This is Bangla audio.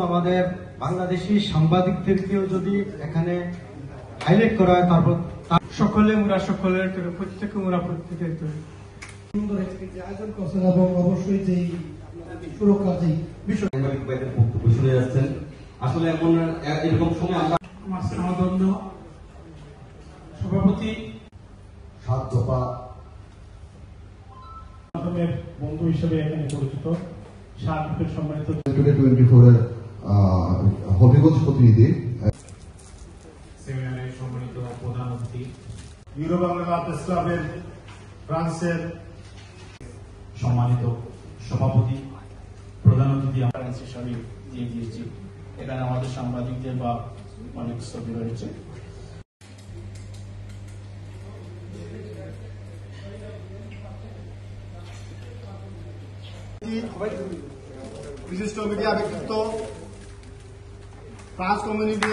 আমাদের বাংলাদেশি সাংবাদিকদেরকেও যদি এখানে হাইলাইট করা হয়, তারপর সকলের প্রত্যেকে প্রত্যেকের সুন্দর একটি আয়োজন করছেন এবং অবশ্যই যে সুরক্ষার যে বিষয় বক্তব্য শুনে যাচ্ছেন। আসলে এরকম সময় আমরা সভাপতি 7 দফা বন্ধু হিসেবে এখানে পরিচিত 7 দফার সম্মানিত 2024 এর হবিগঞ্জ প্রতিনিধি সেমিনারের সম্মানিত প্রধান অতিথি ইউরো বাংলা প্রেস ক্লাবের ফ্রান্সের সম্মানিত সভাপতি প্রধান অতিথি হিসাবে দিয়ে দিয়েছি। এখানে আমাদের সাংবাদিকদের বা অনেক ছবি রয়েছে। বিশিষ্ট মিডিয়া ব্যক্তিত্ব ফ্রান্স কমিউনিটি